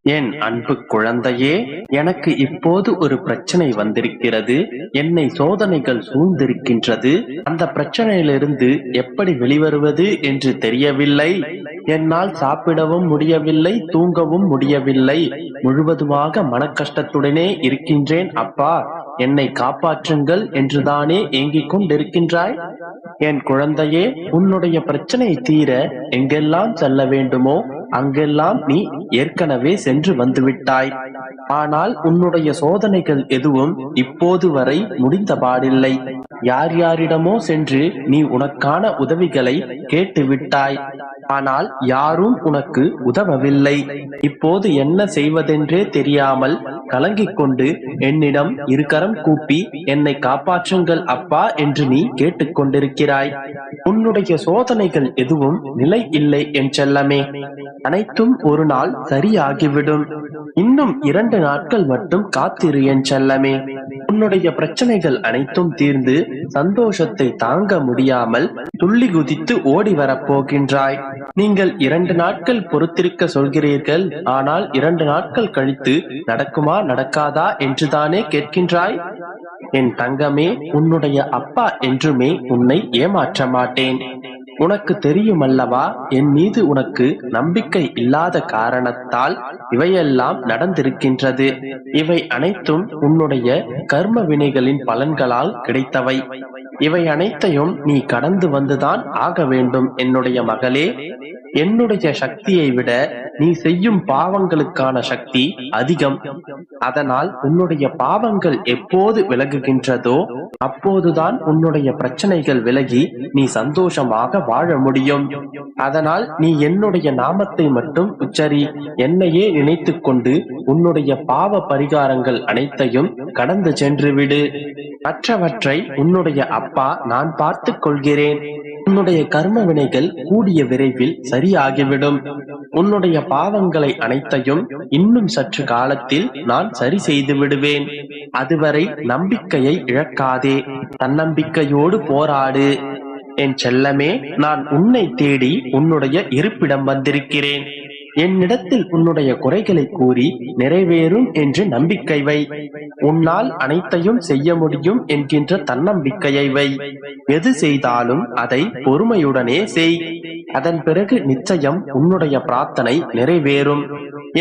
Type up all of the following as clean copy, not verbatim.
என் அன்பு குழந்தையே, எனக்கு இப்போது ஒரு பிரச்சனை வந்திருக்கிறது. என்னை சோதனைகள் சூழ்ந்திருக்கின்றது. அந்த பிரச்சனையிலிருந்து எப்படி வெளிவருவது என்று தெரியவில்லை. என்னால் சாப்பிடவும் முடியவில்லை, தூங்கவும் முடியவில்லை. முழுவதுமாக மனக்கஷ்டத்துடனே இருக்கின்றேன். அப்பா, என்னை காப்பாற்றுங்கள் என்றுதானே ஏங்கிக் கொண்டிருக்கின்றாய்? என் குழந்தையே, உன்னுடைய பிரச்சனை தீர எங்கெல்லாம் செல்ல வேண்டுமோ அங்கெல்லாம் நீ ஏற்கனவே சென்று வந்துவிட்டாய். ஆனால் உன்னுடைய சோதனைகள் எதுவும் இப்போது வரை முடிந்த பாடில்லை. யார் யாரிடமோ சென்று நீ உனக்கான உதவிகளை கேட்டு விட்டாய். ஆனால் யாரும் உனக்கு உதவவில்லை. இப்போது என்ன செய்வதென்றே தெரியாமல் கலங்கிக் கொண்டு என்னிடம் இருகரம் கூப்பி என்னை காப்பாற்றுங்கள் அப்பா என்று நீ கேட்டுக்கொண்டிருக்கிறாய். உன்னுடைய சோதனைகள் எதுவும் நிலை இல்லை என் செல்லமே. அனைத்தும் ஒரு நாள் சரியாகிவிடும். இன்னும் 2 நாட்கள் மட்டும் காத்திரு என் செல்லமே. உன்னுடைய பிரச்சனைகள் அனைத்தும் தீர்ந்து சந்தோஷத்தை தாங்க முடியாமல் துள்ளி குதித்து ஓடி வரப்போகின்றாய். நீங்கள் 2 நாட்கள் பொறுத்திருக்க சொல்கிறீர்கள். ஆனால் 2 நாட்கள் கழித்து நடக்குமா நடக்காதா என்றுதானே கேட்கின்றாய். என் தங்கமே, உன்னுடைய அப்பா என்றுமே உன்னை ஏமாற்ற மாட்டேன். உனக்கு தெரியுமல்லவா, என் மீது உனக்கு நம்பிக்கை இல்லாத காரணத்தால் இவையெல்லாம் நடந்திருக்கின்றது. இவை அனைத்தும் உன்னுடைய கர்ம வினைகளின் பலன்களால் கிடைத்தவை. இவை அனைத்தையும் நீ கடந்து வந்துதான் ஆக வேண்டும் என்னுடைய மகளே. என்னுடைய சக்தியை விட நீ செய்யும் பாவங்களுக்கான சக்தி அதிகம். அதனால் உன்னுடைய பாவங்கள் எப்போது விலகுகின்றதோ அப்போதுதான் உன்னுடைய பிரச்சனைகள் விலகி நீ சந்தோஷமாக வாழ முடியும். அதனால் நீ என்னுடைய நாமத்தை மட்டும் உச்சரி. என்னையே நினைத்துக் கொண்டு உன்னுடைய பாவ பரிகாரங்கள் அனைத்தையும் கடந்து சென்று விடு. மற்றவற்றை உன்னுடைய அப்பா நான் பார்த்துக் கொள்கிறேன். உன்னுடைய கர்ம வினைகள் கூடிய விரைவில் சரியாகிவிடும். உன்னுடைய பாவங்களை அனைத்தையும் இன்னும் சற்று காலத்தில் நான் சரி செய்து விடுவேன். அதுவரை நம்பிக்கையை இழக்காதே. தன்னம்பிக்கையோடு போராடு என் செல்லமே. நான் உன்னை தேடி உன்னுடைய இருப்பிடம் வந்திருக்கிறேன். என்னிடத்தில் உன்னுடைய குறைகளை கூறி நிறைவேறும் என்று நம்பிக்கை வை. உன்னால் அனைத்தையும் செய்ய முடியும் என்கின்ற தன்னம்பிக்கையை வை. எது செய்தாலும் அதை பொறுமையுடனே செய். அதன் பிறகு நிச்சயம் உன்னுடைய பிரார்த்தனை நிறைவேறும்.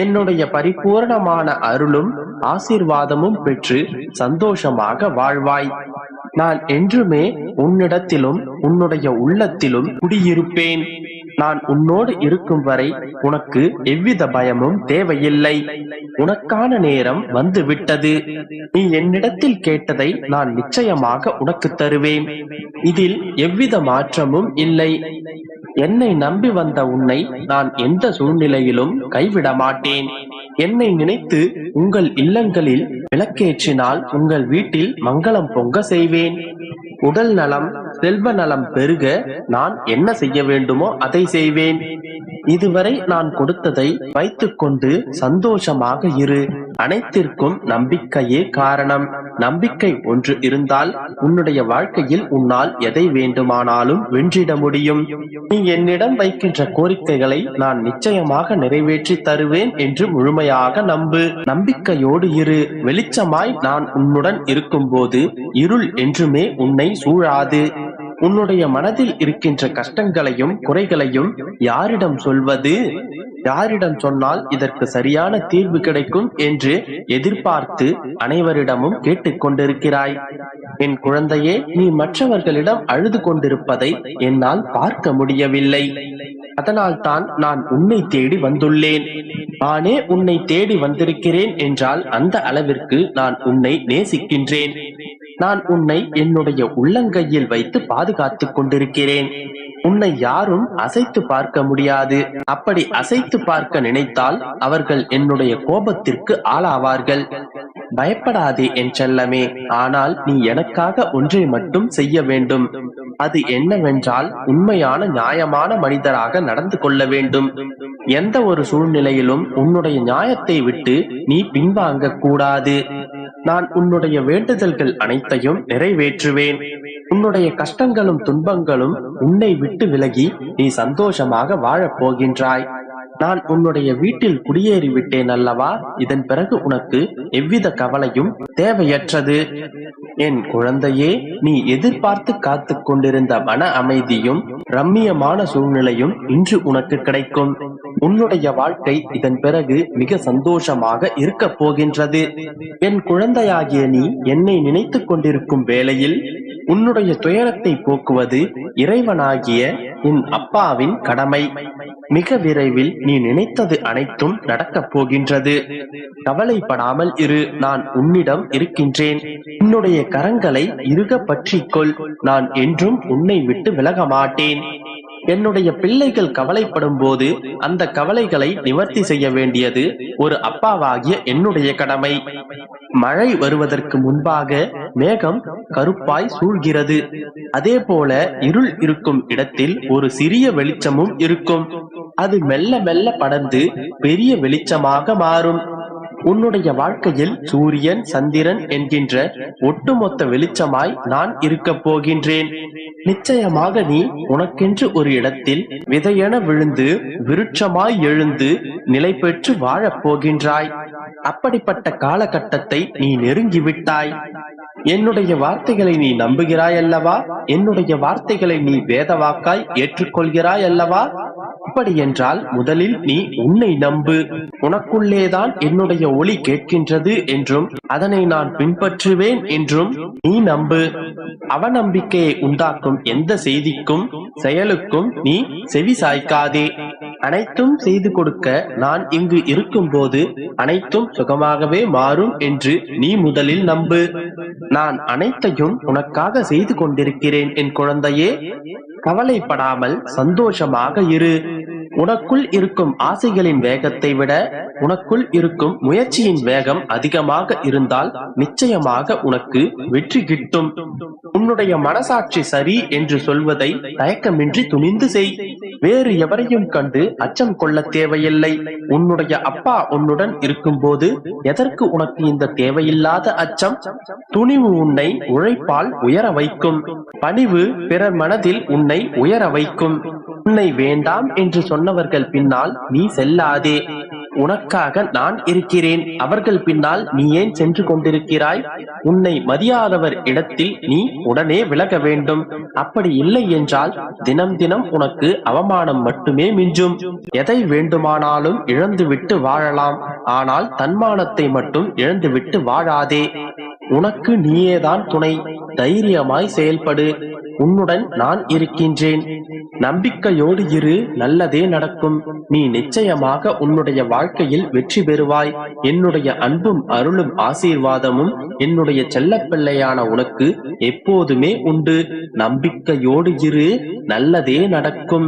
என்னுடைய பரிபூரணமான அருளும் ஆசீர்வாதமும் பெற்று சந்தோஷமாக வாழ்வாய். நான் என்றுமே உன்னிடத்திலும் உன்னுடைய உள்ளத்திலும் குடியிருப்பேன். நான் உன்னோடு இருக்கும் வரை உனக்கு எவ்வித பயமும் தேவையில்லை. உனக்கான நேரம் வந்து விட்டது. நீ என்னிடத்தில் கேட்டதை நான் நிச்சயமாக உனக்கு தருவேன். இதில் எவ்வித மாற்றமும் இல்லை. என்னை நம்பி வந்த உன்னை நான் எந்த சூழ்நிலையிலும் கைவிட மாட்டேன். என்னை நினைத்து உங்கள் இல்லங்களில் விளக்கேற்றினால் உங்கள் வீட்டில் மங்களம் பொங்க செய்வேன். உடல் நலம் செல்வ நலம் பெருக நான் என்ன செய்ய வேண்டுமோ அதை செய்வேன். இதுவரை நான் கொடுத்ததை வைத்துக்கொண்டு சந்தோஷமாக இரு. அனைத்திற்கும் நம்பிக்கையே காரணம். நம்பிக்கை ஒன்று இருந்தால் உன்னுடைய வாழ்க்கையில் உன்னால் எதை வேண்டுமானாலும் வென்றிட முடியும். நீ என்னிடம் வைக்கின்ற கோரிக்கைகளை நான் நிச்சயமாக நிறைவேற்றி தருவேன் என்று முழுமையாக நம்பு. நம்பிக்கையோடு இரு. வெளிச்சமாய் நான் உன்னுடன் இருக்கும் போது இருள் என்றுமே உன்னை சூழாது. உன்னுடைய மனதில் இருக்கின்ற கஷ்டங்களையும் குறைகளையும் யாரிடம் சொல்வது? யாரிடம் சொன்னால் இதற்கு சரியான தீர்வு கிடைக்கும் என்று எதிர்பார்த்து அனைவரிடமும் கேட்டுக்கொண்டிருக்கிறாய். என் குழந்தையே, நீ மற்றவர்களிடம் அழுது கொண்டிருப்பதை என்னால் பார்க்க முடியவில்லை. அதனால் தான் நான் உன்னை தேடி வந்துள்ளேன். நானே உன்னை தேடி வந்திருக்கிறேன் என்றால் அந்த அளவிற்கு நான் உன்னை நேசிக்கின்றேன். நான் உன்னை என்னுடைய உள்ளங்கையில் வைத்து பாதுகாத்துக் கொண்டிருக்கிறேன். உன்னை யாரும் அசைத்து பார்க்க முடியாது. அப்படி அசைத்து பார்க்க நினைத்தால் அவர்கள் என்னுடைய கோபத்திற்கு ஆளாவார்கள். பயப்படாதே என் செல்லமே. ஆனால் நீ எனக்காக ஒன்றை மட்டும் செய்ய வேண்டும். அது என்னவென்றால் உண்மையான நியாயமான மனிதராக நடந்து கொள்ள வேண்டும். எந்த ஒரு சூழ்நிலையிலும் உன்னுடைய நியாயத்தை விட்டு நீ பின்வாங்க கூடாது. நான் உன்னுடைய வேண்டுதல்கள் அனைத்தையும் நிறைவேற்றுவேன். உன்னுடைய கஷ்டங்களும் துன்பங்களும் உன்னை விட்டு விலகி நீ சந்தோஷமாக வாழப் போகின்றாய். நான் உன்னுடைய வீட்டில் குடியேறி விட்டேன் அல்லவா? இதன் பிறகு உனக்கு எவ்வித கவலையும் தேவையற்றது. என் குழந்தையே, நீ எதிர்பார்த்து காத்து கொண்டிருந்த மன அமைதியும் ரம்மியமான சூழ்நிலையும் இன்று உனக்கு கிடைக்கும். உன்னுடைய வாழ்க்கை இதன் பிறகு மிக சந்தோஷமாக இருக்க போகின்றது. என் குழந்தையாகிய நீ என்னை நினைத்துக் கொண்டிருக்கும் வேளையில் உன்னுடைய துயரத்தை போக்குவது இறைவனாகிய உன் அப்பாவின் கடமை. மிக விரைவில் நீ நினைத்தது அனைத்தும் நடக்கப் போகின்றது. கவலைப்படாமல் இரு, நான் உன்னிடம் இருக்கின்றேன். உன்னுடைய கரங்களை இறுக பற்றிக்கொள், நான் என்றும் உன்னை விட்டு விலக மாட்டேன். என்னுடைய பிள்ளைகள் கவலைப்படும் போது அந்த கவலைகளை நிவர்த்தி செய்ய வேண்டியது ஒரு அப்பாவாகிய என்னுடைய கடமை. மழை வருவதற்கு முன்பாக மேகம் கருப்பாய் சூழ்கிறது. அதே போல இருள் இருக்கும் இடத்தில் ஒரு சிறிய வெளிச்சமும் இருக்கும். அது மெல்ல மெல்ல படர்ந்து பெரிய வெளிச்சமாக மாறும். உன்னுடைய வாழ்க்கையில் சூரியன் சந்திரன் என்கின்ற ஒட்டுமொத்த வெளிச்சமாய் நான் இருக்க போகின்றேன். நிச்சயமாக நீ உனக்கென்று ஒரு இடத்தில் விதையென விழுந்து விருட்சமாய் எழுந்து நிலை பெற்று வாழப் போகின்றாய். அப்படிப்பட்ட காலகட்டத்தை நீ நெருங்கிவிட்டாய். என்னுடைய வார்த்தைகளை நீ நம்புகிறாய் அல்லவா? என்னுடைய வார்த்தைகளை நீ வேதவாக்காய் ஏற்றுக்கொள்கிறாய் அல்லவா? அப்படி என்றால் முதலில் நீ உன்னை நம்பு. உனக்குள்ளேதான் என்னுடைய ஒளி கேட்கின்றது என்றும் அதனை நான் பின்பற்றுவேன் என்றும் நீ நம்பு. அவநம்பிக்கையை உண்டாக்கும் எந்த செய்திக்கும் செயலுக்கும் நீ செவி சாய்க்காதே. அனைத்தும் செய்து கொடுக்க நான் இங்கு இருக்கும் போது அனைத்தும் சுகமாகவே மாறும் என்று நீ முதலில் நம்பு. நான் அனைத்தையும் உனக்காக செய்து கொண்டிருக்கிறேன் என் குழந்தையே. கவலைப்படாமல் சந்தோஷமாக இரு. உனக்குள் இருக்கும் ஆசைகளின் வேகத்தை விட உனக்குள் இருக்கும் முயற்சியின் வேகம் அதிகமாக இருந்தால் நிச்சயமாக உனக்கு வெற்றி கிட்டும். உன்னுடைய மனசாட்சி சரி என்று சொல்வதை தயக்கமின்றி துணிந்து செய். வேறு எவரையும் கண்டு அச்சம் கொள்ள தேவையில்லை. உன்னுடைய அப்பா உன்னுடன் இருக்கும் போது எதற்கு உனக்கு இந்த தேவையில்லாத அச்சம்? துணிவு உன்னை உழைப்பால் உயர வைக்கும். பணிவு பிறர் மனதில் உன்னை உயர வைக்கும். உன்னை வேண்டாம் என்று சொன்னவர்கள் பின்னால் நீ செல்லாதே. உனக்காக நான் இருக்கிறேன். அவர்கள் பின்னால் நீ ஏன் சென்று கொண்டிருக்கிறாய்? உன்னை மதியாதவர் இடத்தில் நீ உடனே விலக வேண்டும். அப்படி இல்லை என்றால் தினம் தினம் உனக்கு அவமானம் மட்டுமே மிஞ்சும். எதை வேண்டுமானாலும் இழந்துவிட்டு வாழலாம், ஆனால் தன்மானத்தை மட்டும் இழந்துவிட்டு வாழாதே. உனக்கு நீயேதான் துணை. தைரியமாய் செயல்படு. உன்னுடன் நான் இருக்கின்றேன். நம்பிக்கையோடு இரு, நல்லதே நடக்கும். நீ நிச்சயமாக உன்னுடைய வாழ்க்கையில் வெற்றி பெறுவாய். என்னுடைய அன்பும் அருளும் ஆசீர்வாதமும் என்னுடைய செல்லப்பிள்ளையான உனக்கு எப்போதுமே உண்டு. நம்பிக்கையோடு இரு, நல்லதே நடக்கும்.